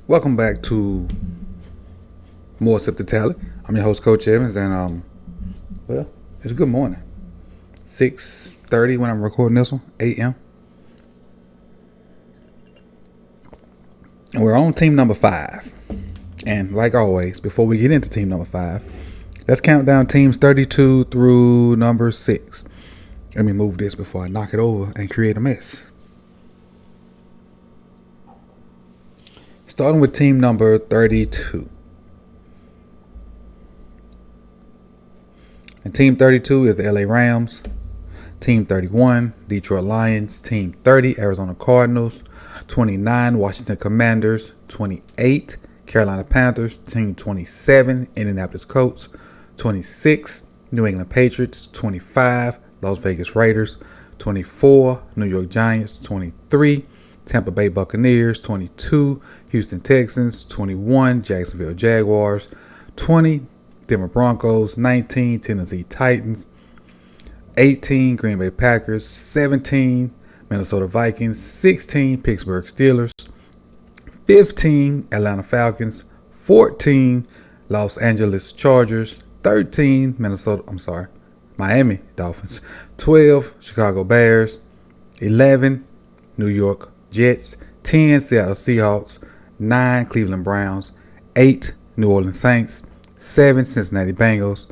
Welcome back to more Sip2Tally. I'm your host, Coach Evans, and well, it's good morning. 6:30 when I'm recording this one, a.m. And we're on team number 5. And like always, before we get into team number 5, let's count down teams 32 through number 6. Let me move this before I knock it over and create a mess. Starting with team number 32. And team 32 is the LA Rams. Team 31, Detroit Lions. Team 30, Arizona Cardinals. 29, Washington Commanders. 28, Carolina Panthers. Team 27, Indianapolis Colts. 26, New England Patriots. 25, Las Vegas Raiders. 24, New York Giants. 23, Tampa Bay Buccaneers. 22, Houston Texans. 21, Jacksonville Jaguars. 20, Denver Broncos. 19, Tennessee Titans. 18, Green Bay Packers. 17, Minnesota Vikings. 16, Pittsburgh Steelers. 15, Atlanta Falcons. 14, Los Angeles Chargers. 13, Miami Dolphins. 12, Chicago Bears. 11, New York Jets. 10, Seattle Seahawks. 9, Cleveland Browns. 8, New Orleans Saints. 7, Cincinnati Bengals.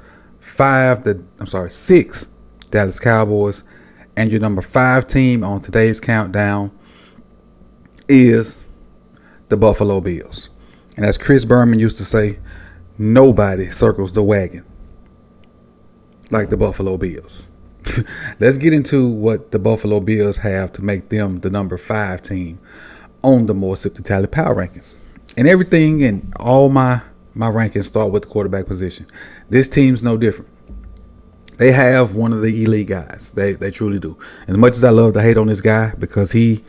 6, Dallas Cowboys. And your number 5 team on today's countdown is the Buffalo Bills. And as Chris Berman used to say, nobody circles the wagon like the Buffalo Bills. Let's get into what the Buffalo Bills have to make them the number 5 team on the more Sip2Tally power rankings. And everything and all my rankings start with the quarterback position. This team's no different. They have one of the elite guys. They truly do. As much as I love to hate on this guy because he,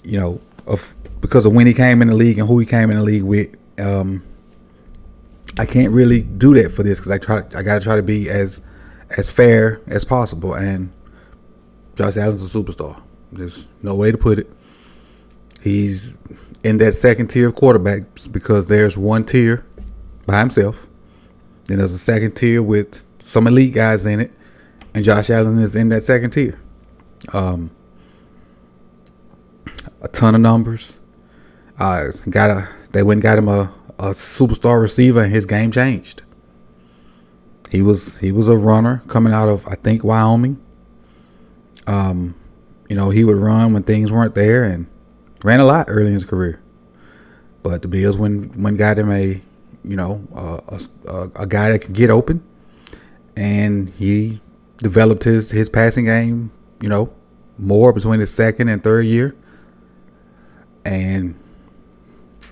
because of when he came in the league and who he came in the league with, I can't really do that for this because I gotta try to be as fair as possible. And Josh Allen's a superstar. There's no way to put it. He's in that second tier of quarterbacks because there's one tier by himself. Then there's a second tier with some elite guys in it, and Josh Allen is in that second tier. A ton of numbers. They went and got him a superstar receiver, and his game changed. He was a runner coming out of, I think, Wyoming. He would run when things weren't there and ran a lot early in his career. But the Bills went got him a guy that could get open, and he developed his passing game, more between his second and third year. And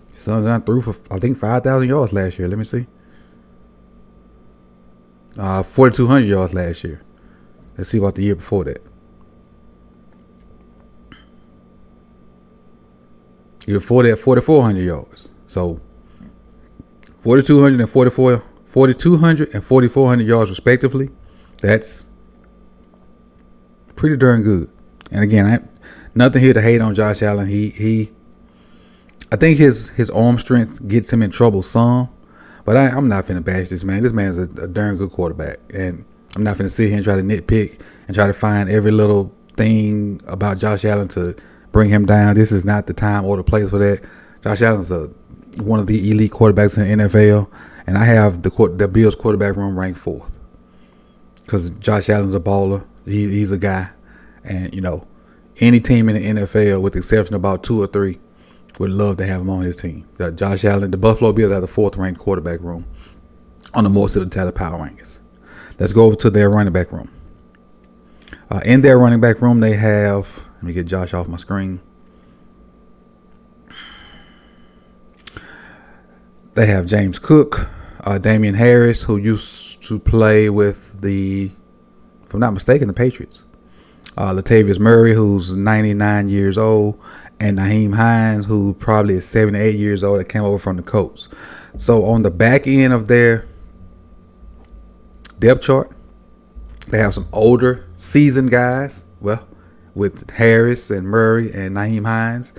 son got through for, I think, 5,000 yards last year. Let me see. 4,200 yards last year. Let's see about the year before that. Year before that, 4,400 yards. So 4,200 and 4,400 yards respectively. That's pretty darn good. And again, nothing here to hate on Josh Allen. I think his arm strength gets him in trouble some. But I'm not finna bash this man. This man's a darn good quarterback. And I'm not finna sit here and try to nitpick and try to find every little thing about Josh Allen to bring him down. This is not the time or the place for that. Josh Allen's one of the elite quarterbacks in the NFL. And I have the Bills quarterback room ranked 4th. Because Josh Allen's a baller. He's a guy. And, any team in the NFL, with the exception of about 2 or 3, would love to have him on his team. Josh Allen, the Buffalo Bills have the 4th ranked quarterback room on the more Sip2Tally power rankings. Let's go over to their running back room. In their running back room, they have, let me get Josh off my screen. They have James Cook, Damian Harris, who used to play with if I'm not mistaken, the Patriots. Latavius Murray, who's 99 years old, and Nyheim Hines, who probably is 78 years old, that came over from the Colts. So on the back end of their depth chart, they have some older, seasoned guys. Well, with Harris and Murray and Nyheim Hines.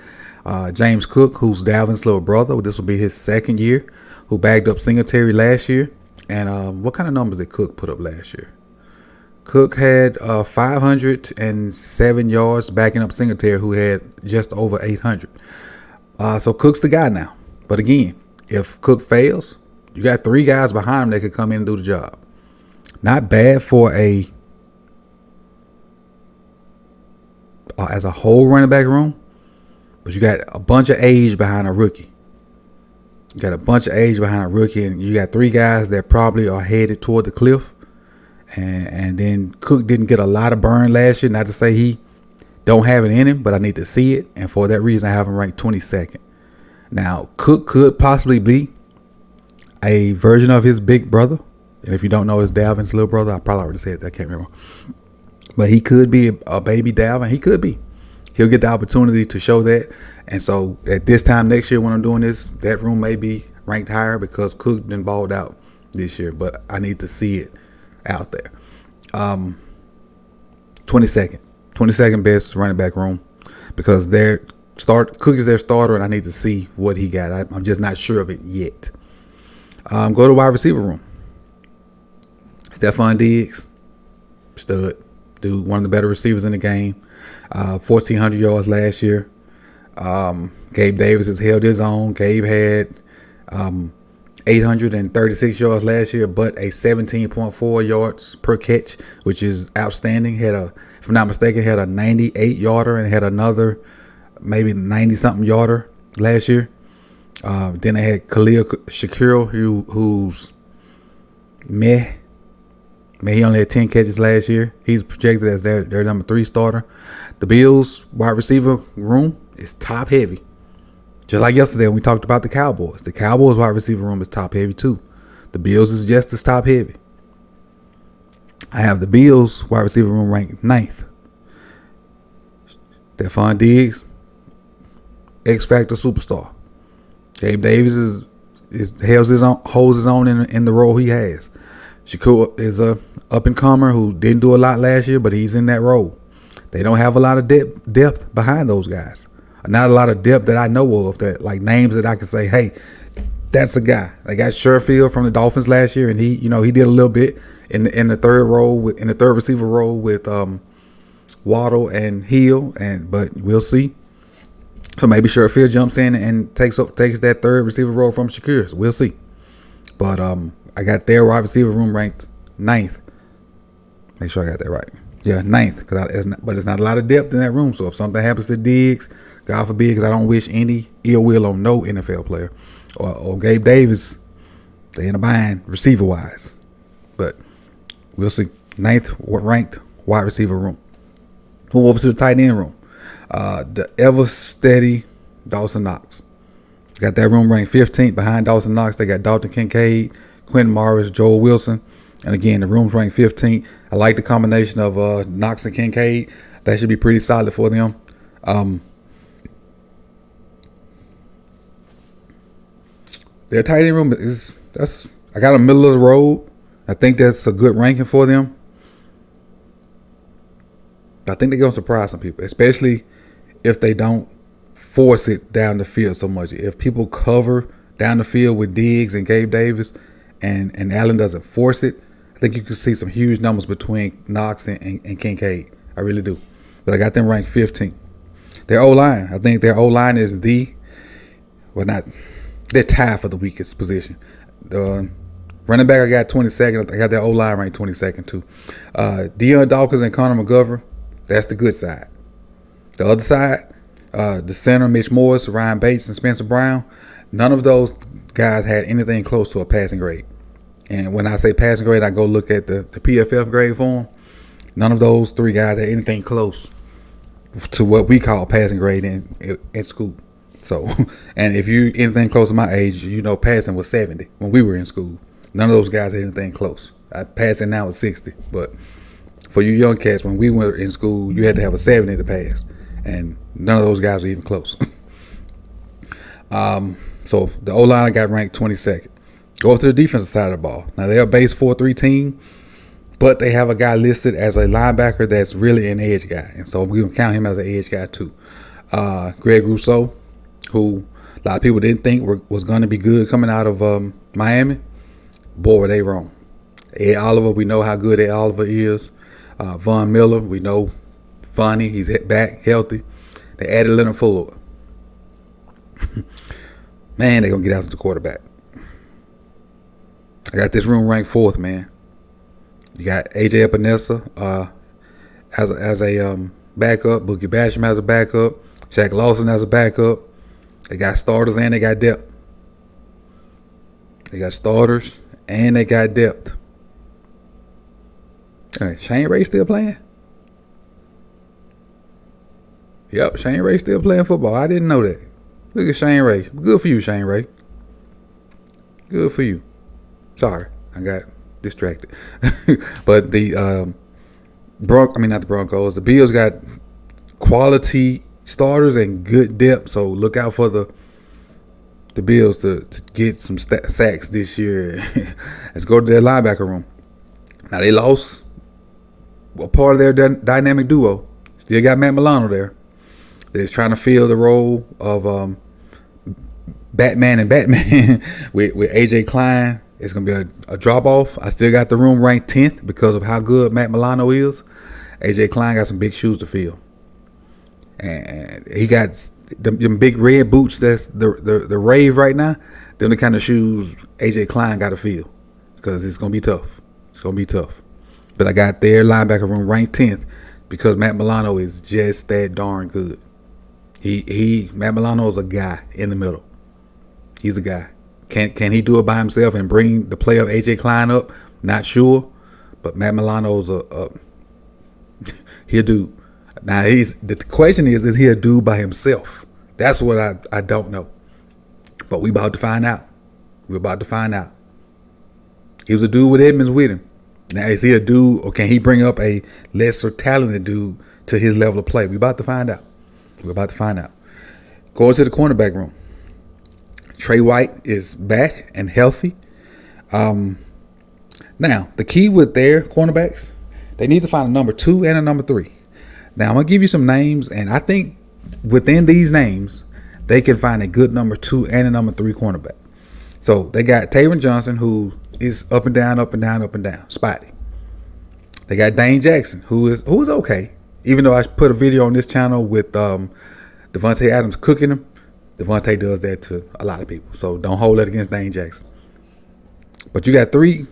James Cook, who's Dalvin's little brother. This will be his second year, who bagged up Singletary last year. And what kind of numbers did Cook put up last year? Cook had 507 yards backing up Singletary, who had just over 800. So Cook's the guy now. But again, if Cook fails, you got 3 guys behind him that could come in and do the job. Not bad for as a whole running back room, but you got a bunch of age behind a rookie. You got a bunch of age behind a rookie, and you got 3 guys that probably are headed toward the cliff. And then Cook didn't get a lot of burn last year. Not to say he don't have it in him, but I need to see it. And for that reason, I have him ranked 22nd. Now, Cook could possibly be a version of his big brother. And if you don't know, it's Dalvin's little brother. I probably already said that. I can't remember. But he could be a baby Dalvin. He could be. He'll get the opportunity to show that. And so at this time next year when I'm doing this, that room may be ranked higher because Cook done balled out this year. But I need to see it out there. 22nd best running back room because Cook is their starter, and I need to see what he got. I'm just not sure of it yet. Go to wide receiver room. Stefon Diggs, stud, dude, one of the better receivers in the game. 1,400 yards last year. Gabe Davis has held his own. Gabe had 836 yards last year, but a 17.4 yards per catch, which is outstanding. If I'm not mistaken, had a 98 yarder and had another maybe 90 something yarder last year. Then they had Khalil Shakir, who's meh. He only had 10 catches last year. He's projected as their number 3 starter. The Bills wide receiver room is top heavy. Just like yesterday when we talked about the Cowboys. The Cowboys wide receiver room is top heavy too. The Bills is just as top heavy. I have the Bills wide receiver room ranked 9th. Stefon Diggs, X Factor superstar. Gabe Davis holds his own in the role he has. Shakur is a up and comer who didn't do a lot last year, but he's in that role. They don't have a lot of depth behind those guys. Not a lot of depth that I know of, that like names that I can say, hey, that's a guy. They got Sherfield from the Dolphins last year, and he did a little bit in the third receiver role with Waddle and Hill, but we'll see. So maybe Sherfield jumps in and takes that third receiver role from Shakir. So we'll see. But I got their wide receiver room ranked 9th. Make sure I got that right. Yeah, 9th. But it's not a lot of depth in that room. So if something happens to Diggs, God forbid, because I don't wish any ill will on no NFL player or Gabe Davis, they in a bind receiver-wise. But we'll see. 9th ranked wide receiver room. Move over to the tight end room. The ever-steady Dawson Knox. Got that room ranked 15th. Behind Dawson Knox, they got Dalton Kincaid, Quentin Morris, Joel Wilson. And again, the room's ranked 15th. I like the combination of Knox and Kincaid. That should be pretty solid for them. Their tight end room I got a middle of the road. I think that's a good ranking for them. I think they're gonna surprise some people, especially if they don't force it down the field so much. If people cover down the field with Diggs and Gabe Davis, and Allen doesn't force it, I think you can see some huge numbers between Knox and Kincaid. I really do. But I got them ranked 15th. Their O-line, I think their O-line is they're tied for the weakest position. The running back I got 22nd. I got their O-line ranked 22nd too. Dion Dawkins and Connor McGovern, that's the good side. The other side, the center, Mitch Morris, Ryan Bates, and Spencer Brown, none of those guys had anything close to a passing grade. And when I say passing grade, I go look at the PFF grade for them. None of those 3 guys had anything close to what we call passing grade in school. So, and if you anything close to my age, you know passing was 70 when we were in school. None of those guys had anything close. Passing now is 60. But for you young cats, when we were in school, you had to have a 70 to pass. And none of those guys were even close. So the O-line got ranked 22nd. Go over to the defensive side of the ball. Now they're a base 4-3 team, but they have a guy listed as a linebacker that's really an edge guy. And so we're going to count him as an edge guy too. Greg Rousseau, who a lot of people didn't think was going to be good coming out of Miami. Boy, were they wrong. Ed Oliver, we know how good Ed Oliver is. Von Miller, we know funny. He's back, healthy. They added Leonard Fuller. Man, they're going to get after the quarterback. I got this room ranked 4th, man. You got A.J. Epinesa as a backup. Boogie Basham as a backup. Shaq Lawson as a backup. They got starters and they got depth. They got starters and they got depth. Hey, Shane Ray still playing? Yep, Shane Ray still playing football. I didn't know that. Look at Shane Ray. Good for you, Shane Ray. Good for you. Sorry, I got distracted. But the not the Broncos. The Bills got quality starters and good depth. So look out for the Bills to get some sacks this year. Let's go to their linebacker room. Now they lost a part of their dynamic duo. Still got Matt Milano there. They're trying to fill the role of Batman and Batman with AJ Klein. It's going to be a drop-off. I still got the room ranked 10th because of how good Matt Milano is. AJ Klein got some big shoes to fill. And he got them big red boots that's the rave right now. Them the kind of shoes AJ Klein got to fill because it's going to be tough. It's going to be tough. But I got their linebacker room ranked 10th because Matt Milano is just that darn good. Matt Milano is a guy in the middle. He's a guy. Can he do it by himself and bring the play of AJ Klein up? Not sure, but Matt Milano's he'll do. Now the question is he a dude by himself? That's what I don't know. But we about to find out. We're about to find out. He was a dude with Edmonds with him. Now is he a dude or can he bring up a lesser talented dude to his level of play? We're about to find out. We're about to find out. Going to the cornerback room. Trey White is back and healthy. Now, the key with their cornerbacks, they need to find a number 2 and a number 3. Now, I'm going to give you some names, and I think within these names, they can find a good number 2 and a number 3 cornerback. So, they got Taron Johnson, who is up and down, up and down, up and down. Spotty. They got Dane Jackson, who is okay. Even though I put a video on this channel with Devontae Adams cooking him, Devontae does that to a lot of people. So don't hold that against Dane Jackson. But you got 2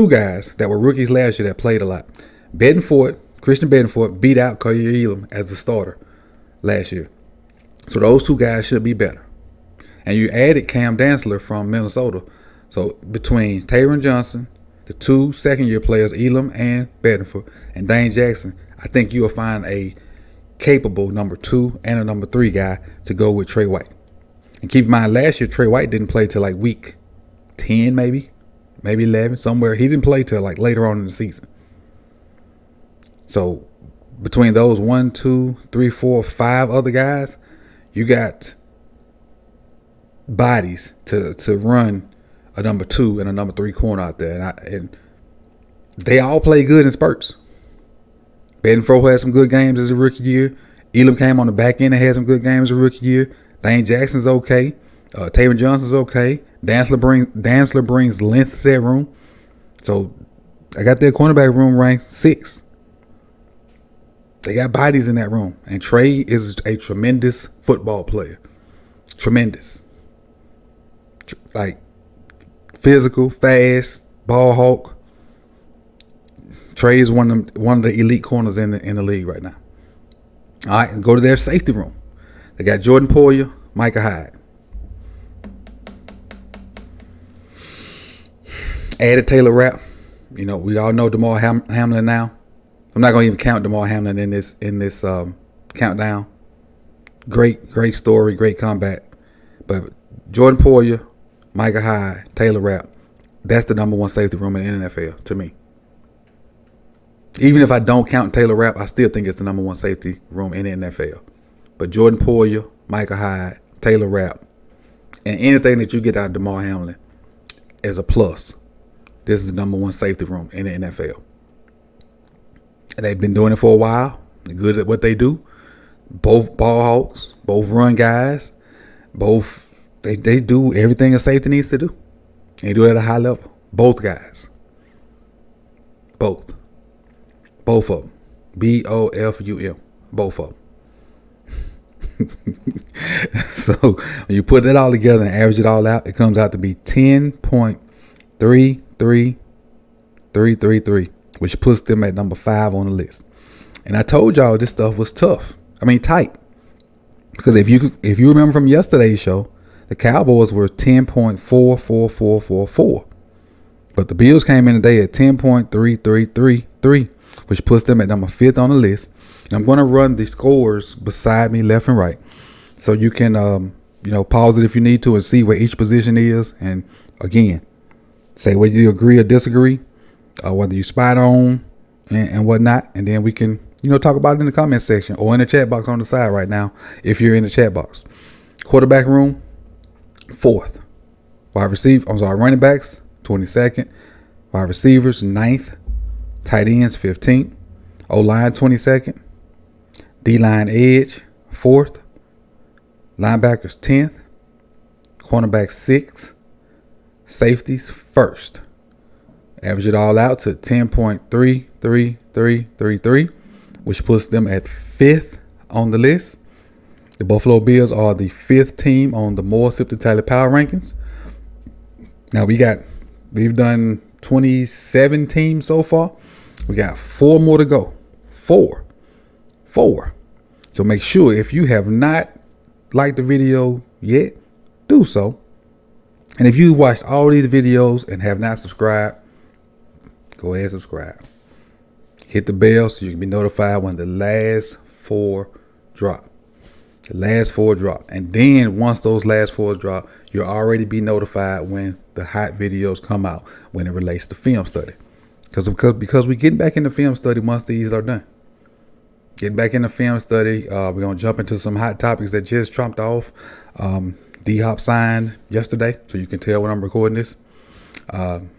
guys that were rookies last year that played a lot. Christian Bedenford beat out Khalil Elam as the starter last year. So those 2 guys should be better. And you added Cam Dantzler from Minnesota. So between Taron Johnson, the 2 second-year players, Elam and Bedenford, and Dane Jackson, I think you'll find a capable number 2 and a number 3 guy to go with Trey White. And keep in mind, last year Trey White didn't play till like week 10 maybe 11, somewhere. He didn't play till like later on in the season. So between those 1, 2, 3, 4, 5 other guys, you got bodies to run a number 2 and a number 3 corner out there. And they all play good in spurts. Bedenford had some good games as a rookie year. Elam came on the back end and had some good games as a rookie year. Dane Jackson's okay. Taron Johnson's okay. Dantzler brings length to that room. So I got their cornerback room ranked 6. They got bodies in that room. And Trey is a tremendous football player. Tremendous. Like physical, fast, ball hawk. Trey is one of the elite corners in the league right now. All right, go to their safety room. They got Jordan Poyer, Micah Hyde. Added Taylor Rapp. You know, we all know DeMar Hamlin now. I'm not gonna even count DeMar Hamlin in this countdown. Great story, great comeback. But Jordan Poyer, Micah Hyde, Taylor Rapp. That's the number 1 safety room in the NFL to me. Even if I don't count Taylor Rapp, I still think it's the number 1 safety room in the NFL. But Jordan Poyer, Micah Hyde, Taylor Rapp, and anything that you get out of DeMar Hamlin is a plus. This is the number 1 safety room in the NFL. And they've been doing it for a while. They're good at what they do. Both ball hawks, both run guys, both they do everything a safety needs to do. They do it at a high level. Both guys. Both of them. BOFUM. Both of them. So when you put it all together and average it all out, it comes out to be 10.33333, which puts them at number 5 on the list. And I told y'all this stuff was tough. I mean tight. Because if you remember from yesterday's show, the Cowboys were 10.44444. But the Bills came in today at 10.3333, which puts them at number 5th on the list. And I'm going to run the scores beside me, left and right, so you can, pause it if you need to and see where each position is. And again, say whether you agree or disagree, whether you spot on and whatnot. And then we can, talk about it in the comment section or in the chat box on the side right now if you're in the chat box. Quarterback room, 4th. Running backs, 22nd. Wide receivers, 9th. Tight ends, 15th. O-line, 22nd. D-line edge, 4th. Linebackers, 10th. Cornerbacks, 6th. Safeties, 1st. Average it all out to 10.33333, which puts them at 5th on the list. The Buffalo Bills are the 5th team on the more Sip2Tally power rankings. Now we've done 27 teams so far. We got 4 more to go. 4. So make sure if you have not liked the video yet, do so. And if you watched all these videos and have not subscribed, go ahead and subscribe. Hit the bell so you can be notified when the last 4 drop. And then once those last 4 drop, you'll already be notified when the hot videos come out when it relates to film study. Because we're getting back into film study once these are done. Getting back into film study, we're going to jump into some hot topics that just trumped off. D-Hop signed yesterday, so you can tell when I'm recording this, to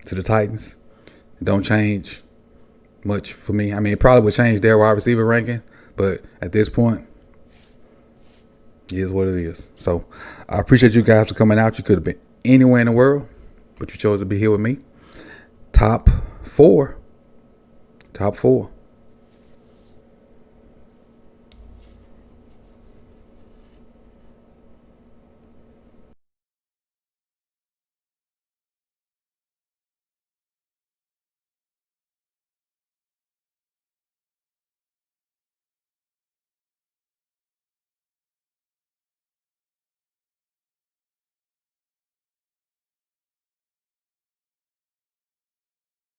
the Titans. It don't change much for me. I mean, it probably would change their wide receiver ranking, but at this point, it is what it is. So I appreciate you guys for coming out. You could have been anywhere in the world, but you chose to be here with me. Top four.